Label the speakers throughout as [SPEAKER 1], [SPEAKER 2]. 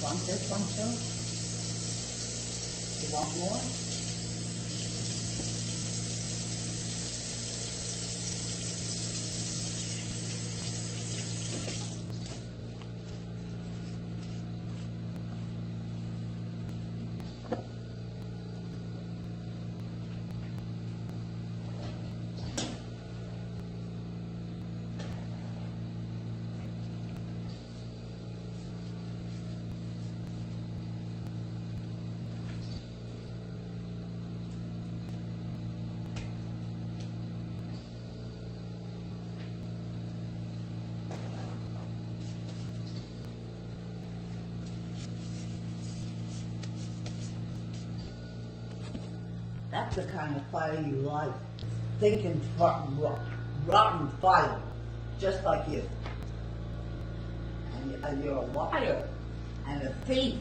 [SPEAKER 1] Want this one too? You want more? That's the kind of fire you like. Thinking rotten fire, just like you. And you're a liar, and a thief,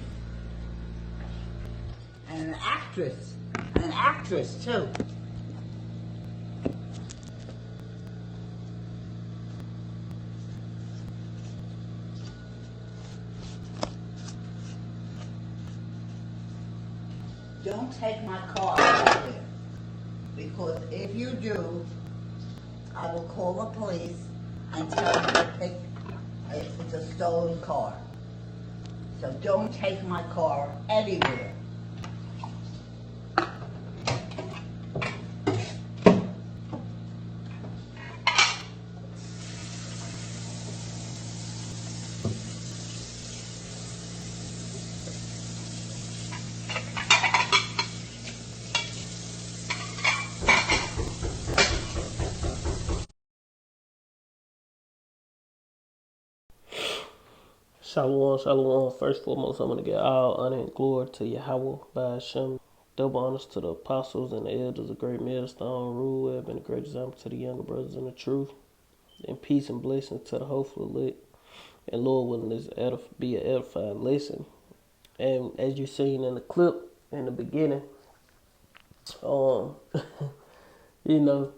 [SPEAKER 1] and an actress too. Don't take my car out there, because if you do, I will call the police and tell them to pick it's a stolen car. So don't take my car anywhere.
[SPEAKER 2] Shalom, shalom. First and foremost, I'm going to give all honor and glory to Yahweh by Hashem. Double honors to the apostles and the elders of Great Millstone Rule, have been a great example to the younger brothers in the truth. And peace and blessings to the hopeful lit. And Lord willing, this be an edifying lesson. And as you seen in the clip in the beginning, you know,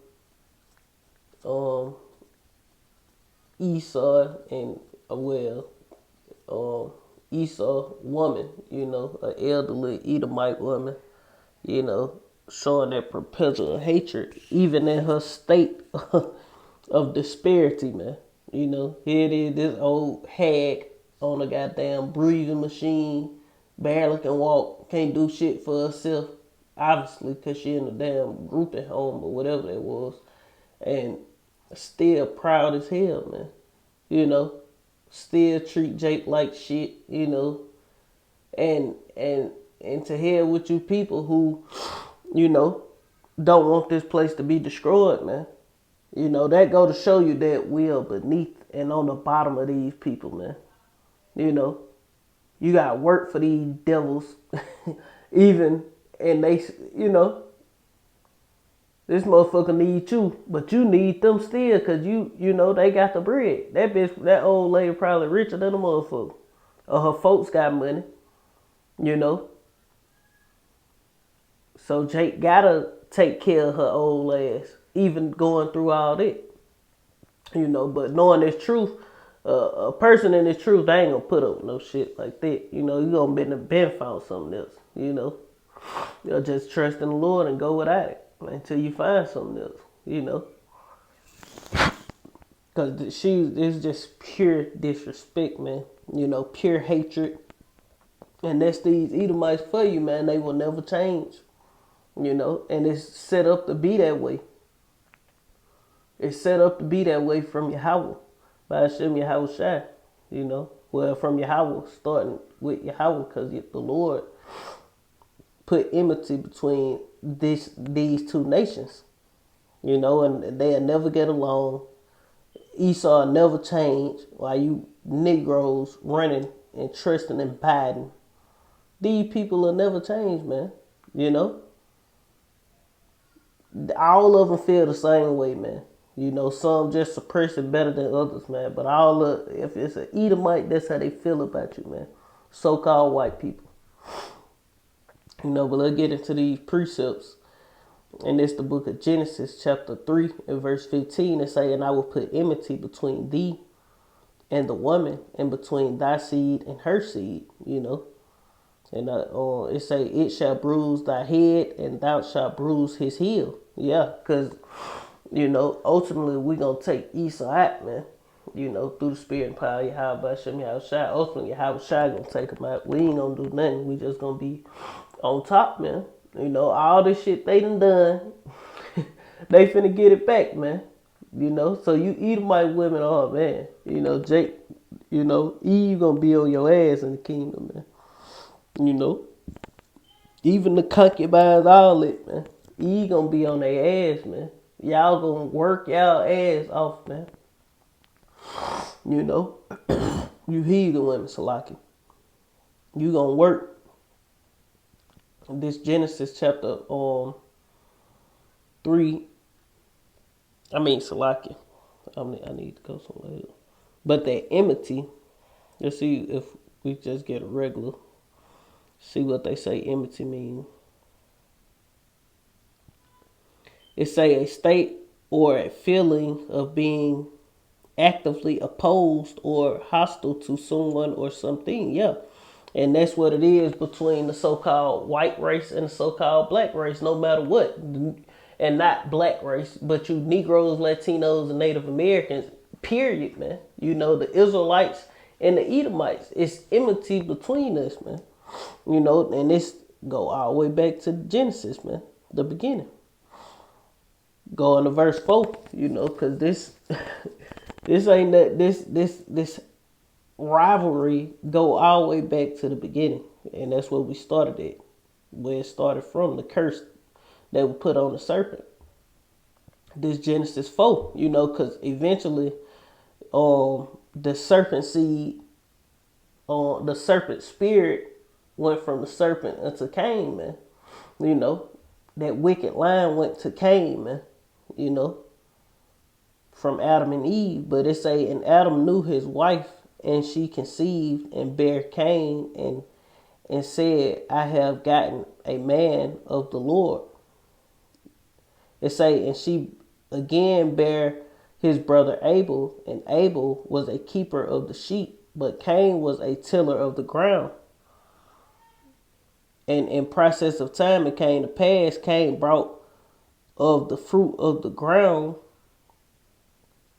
[SPEAKER 2] Esau and Esau woman, you know, an elderly Edomite woman, you know, showing that perpetual hatred, even in her state of disparity, man. You know, here it is, this old hag on a goddamn breathing machine, barely can walk, can't do shit for herself, obviously, because she in a damn group at home or whatever that was, and still proud as hell, man. You know, still treat Jake like shit, you know, and to hell with you people who, you know, don't want this place to be destroyed, man. You know, that go to show you that we are beneath and on the bottom of these people, man. You know, you got to work for these devils, even, and they, you know, this motherfucker need you, but you need them still, cause you know, they got the bread. That old lady probably richer than a motherfucker. Or her folks got money, you know. So Jake gotta take care of her old ass, even going through all that. You know, but knowing this truth, a person in this truth, they ain't gonna put up no shit like that. You know, you gonna been found something else, you know. You'll just trust in the Lord and go without it until you find something else, you know. Because it's just pure disrespect, man. You know, pure hatred. And that's these Edomites for you, man. They will never change, you know. And it's set up to be that way. It's set up to be that way from Yahweh. By Hashem Yahweh Shai, you know. Well, from Yahweh, starting with Yahweh, because the Lord put enmity between these two nations, you know, and they'll never get along. Esau never change, while you Negroes running and trusting in Biden. These people will never change, man, you know. All of them feel the same way, man. You know, some just suppress it better than others, man. But if it's an Edomite, that's how they feel about you, man. So-called white people. You know, but let's get into these precepts. And it's the book of Genesis, chapter 3, and verse 15. It say, and I will put enmity between thee and the woman, and between thy seed and her seed, you know. And it say, it shall bruise thy head, and thou shalt bruise his heel. Yeah, because, you know, ultimately we going to take Esau out, man. You know, through the spirit and power of Yahweh Shem Yahushua. Ultimately, Yahweh Shai going to take him out. We ain't going to do nothing. We just going to be on top, man. You know, all this shit they done, they finna get it back, man. You know, so you Edomite women, oh man. You know, Jake, you know, Eve gonna be on your ass in the kingdom, man. You know, even the concubines, all it, man. Eve gonna be on their ass, man. Y'all gonna work y'all ass off, man. You know, you heathen women, Salaki. You gonna work. This Genesis chapter 3. I mean Salaki. I need to go somewhere else. But that enmity, let's see if we just get a regular. See what they say enmity mean. It say a state or a feeling of being actively opposed or hostile to someone or something. Yeah. And that's what it is between the so-called white race and the so-called black race, no matter what. And not black race, but you Negroes, Latinos, and Native Americans, period, man. You know, the Israelites and the Edomites. It's enmity between us, man. You know, and this go all the way back to Genesis, man, the beginning. Go into verse 4, you know, because this ain't that this rivalry go all the way back to the beginning, and that's where we started at, where it started from, the curse that was put on the serpent. This Genesis 4, you know, because eventually, the serpent seed, the serpent spirit went from the serpent into Cain, man. You know, that wicked line went to Cain, man. You know, from Adam and Eve, but it say, and Adam knew his wife, and she conceived and bare Cain, and said, I have gotten a man of the Lord. It say, and she again bare his brother Abel, and Abel was a keeper of the sheep, but Cain was a tiller of the ground. And in process of time, it came to pass, Cain brought of the fruit of the ground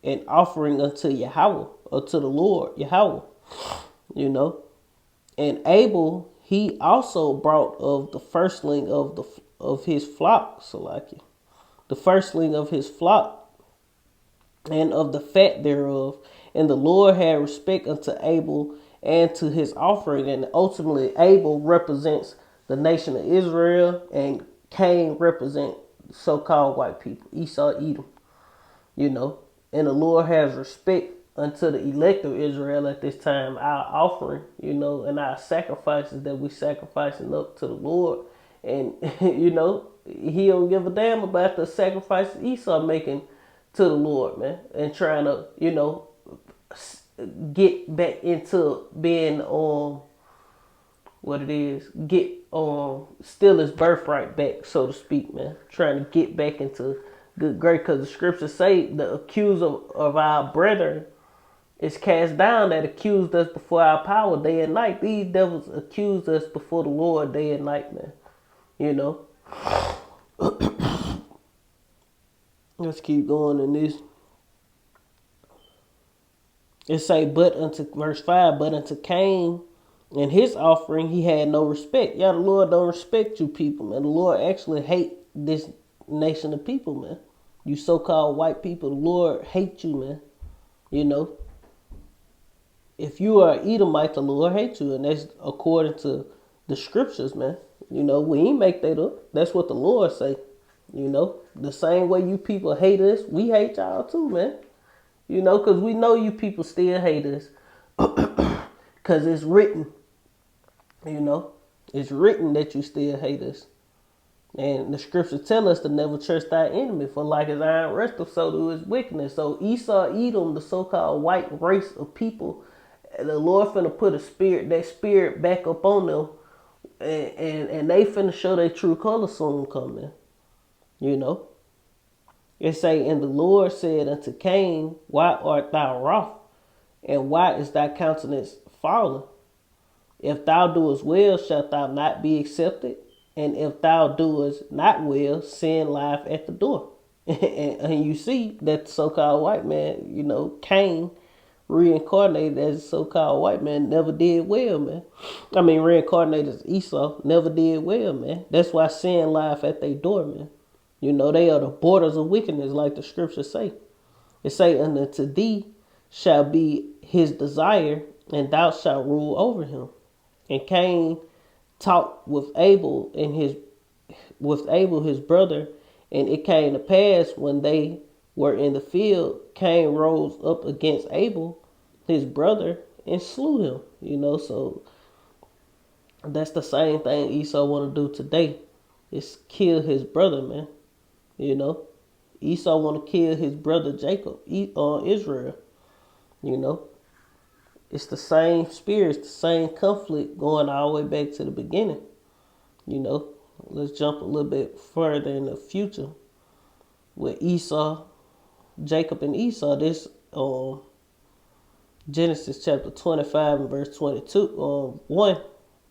[SPEAKER 2] an offering unto Yahweh, or to the Lord, Yahweh, you know. And Abel, he also brought of the firstling of his flock, Salaki, the firstling of his flock, and of the fat thereof. And the Lord had respect unto Abel and to his offering. And ultimately, Abel represents the nation of Israel, and Cain represents so-called white people, Esau, Edom, you know. And the Lord has respect unto the elect of Israel at this time, our offering, you know, and our sacrifices that we sacrificing up to the Lord. And, you know, he don't give a damn about the sacrifices Esau making to the Lord, man, and trying to, you know, get back into being what it is, get steal his birthright back, so to speak, man. Trying to get back into good grace, because the scriptures say the accuser of our brethren is cast down, that accused us before our power day and night. These devils accused us before the Lord day and night, man. You know. Let's keep going in this. It say, but unto verse 5, but unto Cain and his offering he had no respect. Yeah, the Lord don't respect you people, man. The Lord actually hate this nation of people, man. You so-called white people, the Lord hate you, man. You know. If you are Edomite, the Lord hates you, and that's according to the scriptures, man. You know, we ain't make that up. That's what the Lord say. You know, the same way you people hate us, we hate y'all too, man. You know, because we know you people still hate us. Because it's written, you know, it's written that you still hate us. And the scriptures tell us to never trust our enemy, for like his iron resteth, so do his wickedness. So Esau, Edom, the so-called white race of people, the Lord finna put that spirit back up on them, and they finna show their true color soon coming. You know, it say, and the Lord said unto Cain, why art thou wroth? And why is thy countenance fallen? If thou doest well, shalt thou not be accepted? And if thou doest not well, sin lieth at the door. And you see that so-called white man, you know, Cain, reincarnated as a so-called white man, never did well, man. I mean, reincarnated as Esau, never did well, man. That's why sin lieth at their door, man. You know, they are the borders of wickedness, like the scriptures say. It say, and unto thee shall be his desire, and thou shalt rule over him. And Cain talked with Abel his brother, and it came to pass when they were in the field, Cain rose up against Abel, his brother, and slew him. You know, so that's the same thing Esau want to do today, is kill his brother, man. You know, Esau want to kill his brother Jacob, Israel. You know, it's the same spirit, it's the same conflict going all the way back to the beginning. You know, let's jump a little bit further in the future with Esau, Jacob and Esau. This Genesis chapter 25 and verse 22,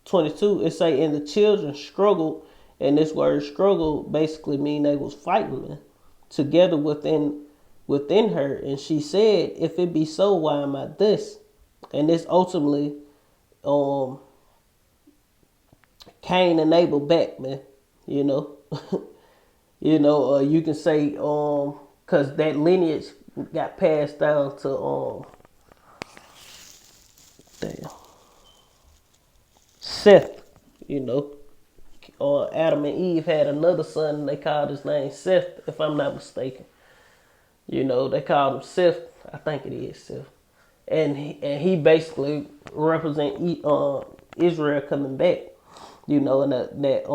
[SPEAKER 2] 22, it say, and the children struggled, and this word struggle basically mean they was fighting, man, together within her. And she said, if it be so, why am I this? And this ultimately Cain and Abel back, man. You know. You know, you can say cause that lineage got passed down to Seth. You know, Adam and Eve had another son, and they called his name Seth, if I'm not mistaken. You know, they called him Seth. I think it is Seth, and he basically represent Israel coming back. You know, and that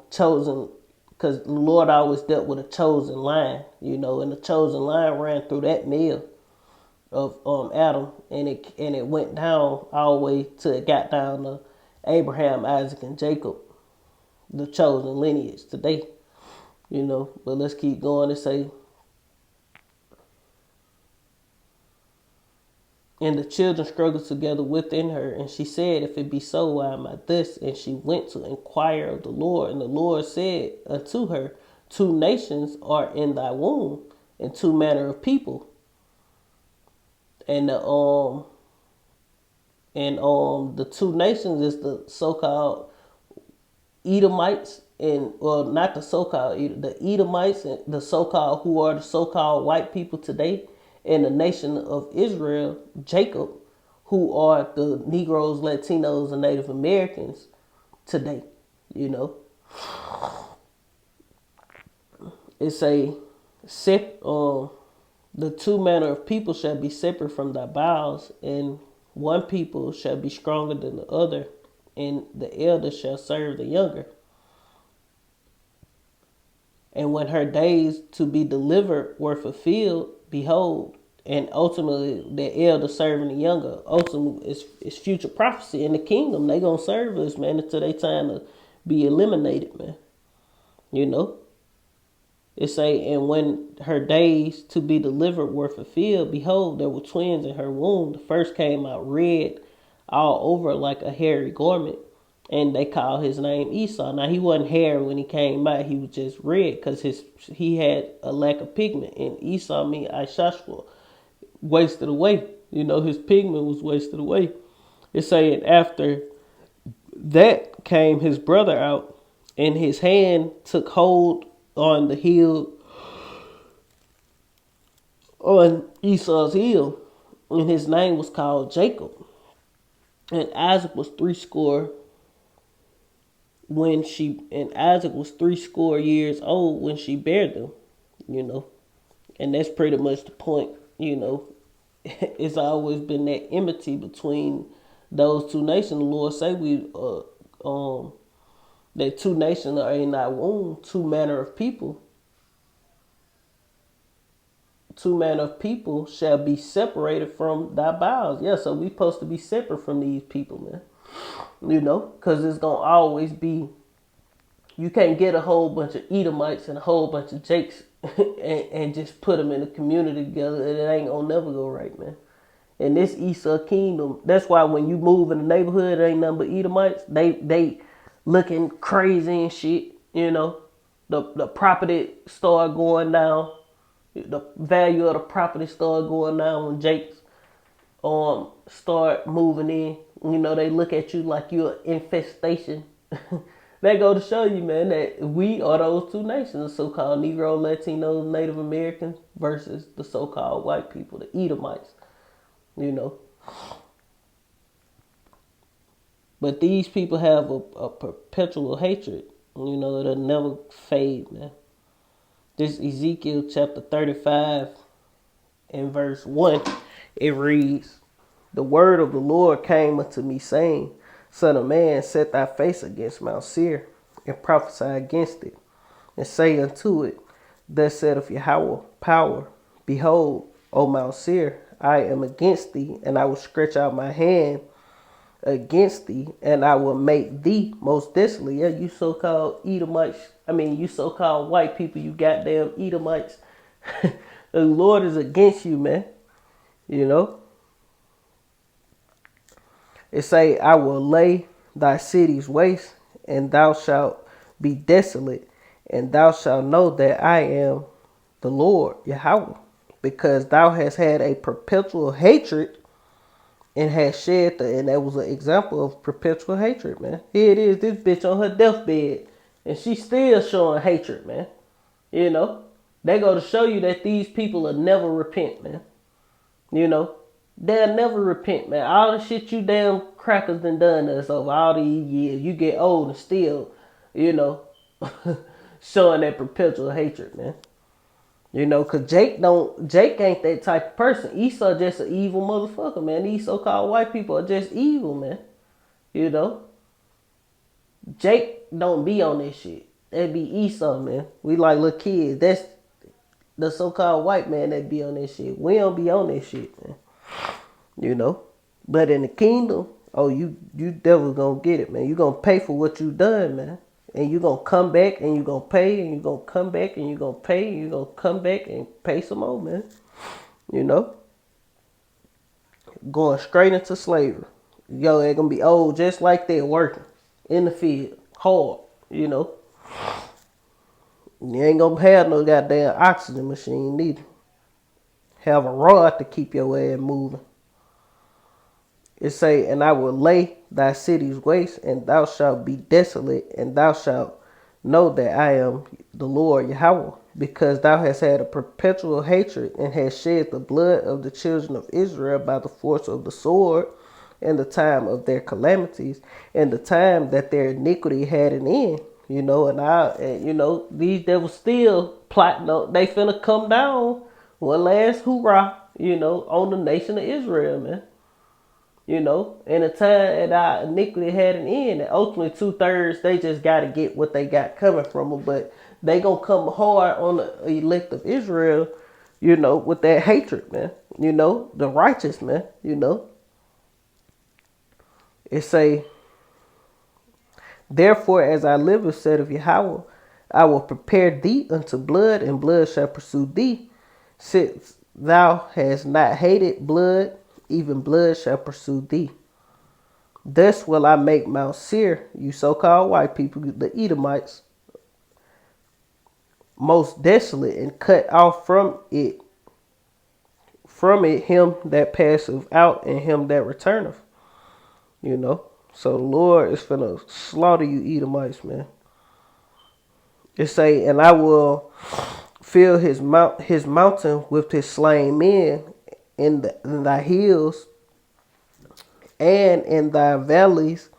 [SPEAKER 2] chosen, because the Lord always dealt with a chosen line. You know, and the chosen line ran through that male of Adam, and it went down all the way till it got down to Abraham, Isaac, and Jacob, the chosen lineage today. You know, but let's keep going. And say, and the children struggled together within her, and she said, if it be so, why am I this? And she went to inquire of the Lord, and the Lord said unto her, 2 nations are in thy womb, and 2 manner of people. And the 2 nations is the so-called Edomites, and well, not the so-called the Edomites, and the so-called who are the so-called white people today, and the nation of Israel, Jacob, who are the Negroes, Latinos, and Native Americans today. You know, it's a the 2 manner of people shall be separate from thy bowels, and one people shall be stronger than the other, and the elder shall serve the younger. And when her days to be delivered were fulfilled, behold, and ultimately the elder serving the younger, ultimately is future prophecy in the kingdom. They gonna serve us, man, until they time to be eliminated, man. You know? It say, and when her days to be delivered were fulfilled, behold, there were twins in her womb. The first came out red all over like a hairy garment, and they called his name Esau. Now, he wasn't hairy when he came out. He was just red because he had a lack of pigment. And Esau mean Ishashua, wasted away. You know, his pigment was wasted away. It's saying after that came his brother out, and his hand took hold on the heel, on Esau's heel, and his name was called Jacob. And Isaac was 80 years old when she bare them, you know. And that's pretty much the point, you know. It's always been that enmity between those 2 nations. The Lord say that 2 nations are in thy womb, 2 manner of people. 2 manner of people shall be separated from thy bowels. Yeah, so we supposed to be separate from these people, man. You know, because it's going to always be You can't get a whole bunch of Edomites and a whole bunch of Jakes and just put them in a community together. It ain't gonna never go right, man. And this Esau kingdom, that's why when you move in the neighborhood, it ain't nothing but Edomites. They looking crazy and shit, you know. The property start going down. The value of the property start going down when Jakes start moving in. You know, they look at you like you're an infestation. That go to show you, man, that we are those two nations, the so-called Negro, Latino, Native Americans versus the so-called white people, the Edomites, you know. But these people have a perpetual hatred, you know, it'll never fade, man. This Ezekiel chapter 35 and verse 1, it reads, "The word of the Lord came unto me, saying, Son of man, set thy face against Mount Seir, and prophesy against it, and say unto it, Thus saith Yahweh power, Behold, O Mount Seir, I am against thee, and I will stretch out my hand against thee, and I will make thee most desolate." Yeah, you so-called Edomites, you so-called white people, you goddamn Edomites. The Lord is against you, man. You know? It say, "I will lay thy cities waste, and thou shalt be desolate, and thou shalt know that I am the Lord, Yahweh, because thou hast had a perpetual hatred and has shed and that was an example of perpetual hatred, man. Here it is, this bitch on her deathbed, and she's still showing hatred, man. You know? They go to show you that these people will never repent, man. You know? They'll never repent, man. All the shit you damn crackers done to us over all these years. You get old and still, you know, showing that perpetual hatred, man. You know, cause Jake ain't that type of person. Esau just an evil motherfucker, man. These so-called white people are just evil, man. You know? Jake don't be on this shit. That be Esau, man. We like little kids. That's the so-called white man that be on this shit. We don't be on this shit, man. You know? But in the kingdom, oh, you devil gonna get it, man. You gonna pay for what you done, man. And you gonna come back and you gonna pay and you gonna come back and you gonna pay and you gonna come back and pay some more, man. You know? Going straight into slavery. Yo, they're gonna be old just like they're working in the field. Hard, you know? You ain't gonna have no goddamn oxygen machine neither. Have a rod to keep your ass moving. It say, "And I will lay thy cities waste, and thou shalt be desolate, and thou shalt know that I am the Lord Yahweh, because thou hast had a perpetual hatred, and hast shed the blood of the children of Israel by the force of the sword, in the time of their calamities, and the time that their iniquity had an end." You know, and you know, these devils still plotting on, they finna come down one last hoorah, you know, on the nation of Israel, man. You know, in a time that our iniquity had an end, and ultimately 2/3, they just got to get what they got coming from them. But they going to come hard on the elect of Israel, you know, with that hatred, man. You know, the righteous, man, you know. It say, "Therefore, as I live, said of Yahweh, I will prepare thee unto blood, and blood shall pursue thee. Since thou hast not hated blood, even blood shall pursue thee. Thus will I make Mount Seir," you so-called white people, the Edomites, "most desolate, and cut off from it him that passeth out, and him that returneth." You know? So the Lord is finna slaughter you Edomites, man. It say, "And I will fill his mountain with his slain men, in thy hills, and in thy valleys,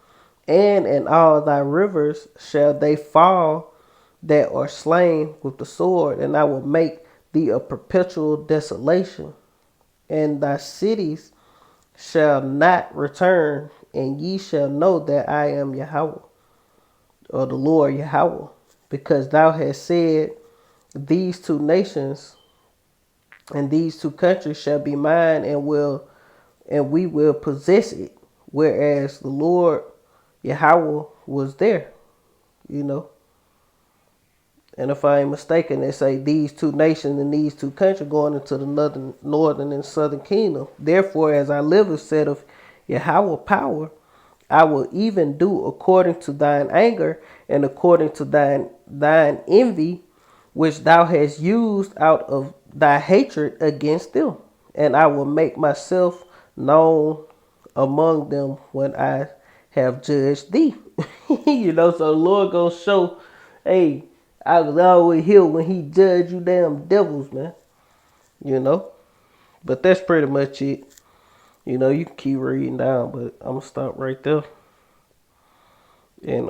[SPEAKER 2] and in all thy rivers shall they fall that are slain with the sword, and I will make thee a perpetual desolation, and thy cities shall not return, and ye shall know that I am Yahweh, or the Lord Yahweh, because thou hast said, These two nations and these two countries shall be mine, and we will possess it, whereas the Lord Yahweh was there." You know, And if I ain't mistaken, they say these two nations and these two countries going into the northern and southern kingdom. Therefore, as I live, said of Yahweh power, I will even do according to thine anger and according to thine envy, which thou hast used out of thy hatred against them. And I will make myself known among them when I have judged thee. You know, so the Lord gonna show, hey, I was always here when he judged you damn devils, man. You know? But that's pretty much it. You know, you can keep reading down, but I'm gonna stop right there. And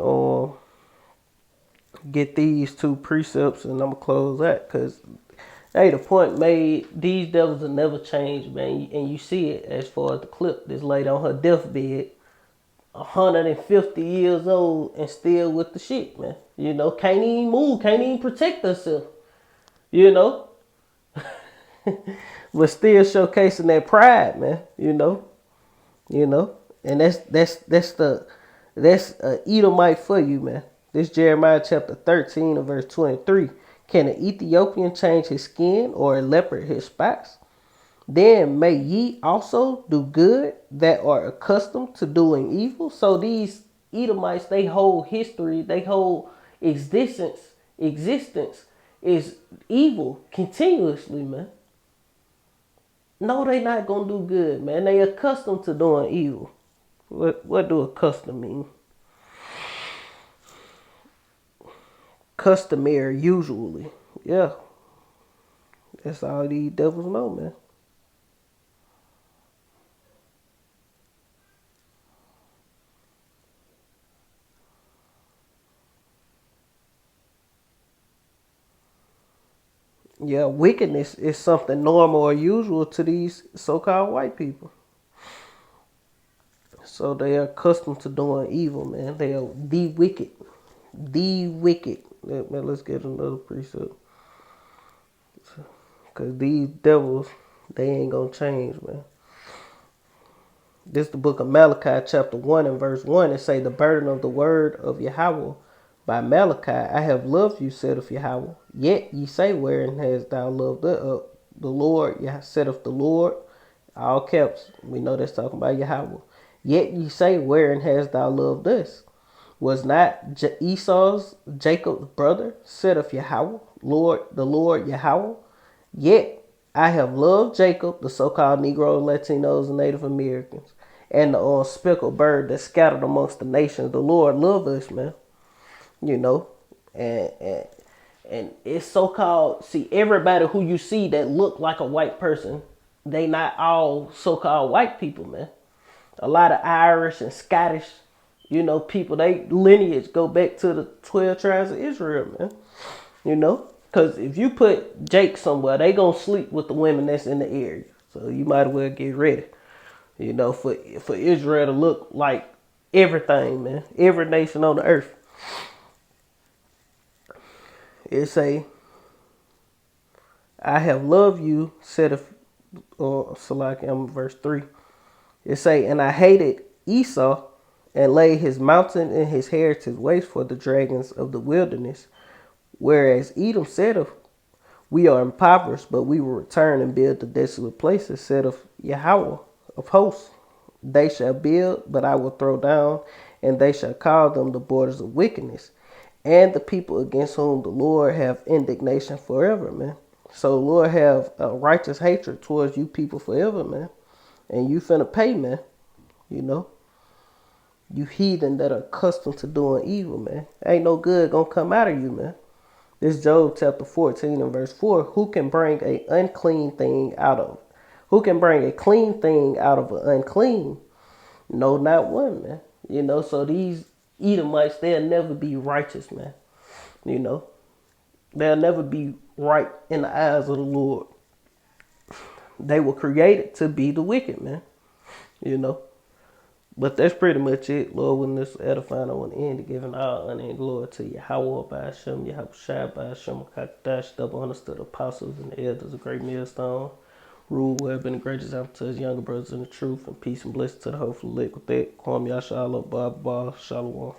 [SPEAKER 2] get these two precepts and I'm gonna close that, because hey, the point made, these devils will never change, man. And you see it as far as the clip that's laid on her deathbed, 150 years old and still with the shit, man. You know, can't even move, can't even protect herself. You know? But still showcasing that pride, man. You know? And that's Edomite for you, man. This Jeremiah chapter 13 and verse 23. Can an Ethiopian change his skin or a leopard his spots? Then may ye also do good that are accustomed to doing evil. So these Edomites, they whole history, they whole existence is evil continuously, man. No, they not gonna do good, man. They accustomed to doing evil. What do accustomed mean? Customary, usually. Yeah. That's all these devils know, man. Yeah, wickedness is something normal or usual to these so-called white people. So they are accustomed to doing evil, man. They are the wicked. The wicked. Man, let's get another precept. Because these devils, they ain't going to change, man. This is the book of Malachi, chapter 1 and verse 1. It say, the burden of the word of Yahweh by Malachi. I have loved you, saith Yahweh. Yet ye say, wherein hast thou loved the Lord? Saith the Lord. All caps. We know that's talking about Yahweh. Yet ye say, wherein hast thou loved us? Was not Esau's, Jacob's brother, saith Yahweh, the Lord Yahweh? Yet I have loved Jacob, the so-called Negro, Latinos, and Native Americans, and the speckled bird that scattered amongst the nations. The Lord loved us, man. You know, and it's so-called, see, everybody who you see that look like a white person, they not all so-called white people, man. A lot of Irish and Scottish, you know, people, they lineage go back to the 12 tribes of Israel, man. You know, because if you put Jake somewhere, they gonna sleep with the women that's in the area. So you might as well get ready, you know, for Israel to look like everything, man. Every nation on the earth. It say, I have loved you, said Salaki, I'm verse 3. It say, and I hated Esau and laid his mountain and his heritage waste for the dragons of the wilderness. Whereas Edom said of, we are impoverished, but we will return and build the desolate places, said of Yahweh of hosts. They shall build, but I will throw down, and they shall call them the borders of wickedness, and the people against whom the Lord have indignation forever, man. So the Lord have a righteous hatred towards you people forever, man. And you finna pay, man. You know? You heathen that are accustomed to doing evil, man. Ain't no good gonna come out of you, man. This Job chapter 14 and verse 4. Who can bring a unclean thing out of? Who can bring a clean thing out of an unclean? No, not one, man. You know, so these Edomites, they'll never be righteous, man. You know, they'll never be right in the eyes of the Lord. They were created to be the wicked, man. You know. But that's pretty much it. Lord, when this edifying, I want to end giving all honor and glory to Yahweh by Hashem, Yahweh Shai by Hashem, Kakadash, double understood apostles and the elders of Great Millstone. Rule well been a great example to his younger brothers in the truth, and peace and blessing to the hopeful elect with that. Kwam Yasha Allah, Shalom.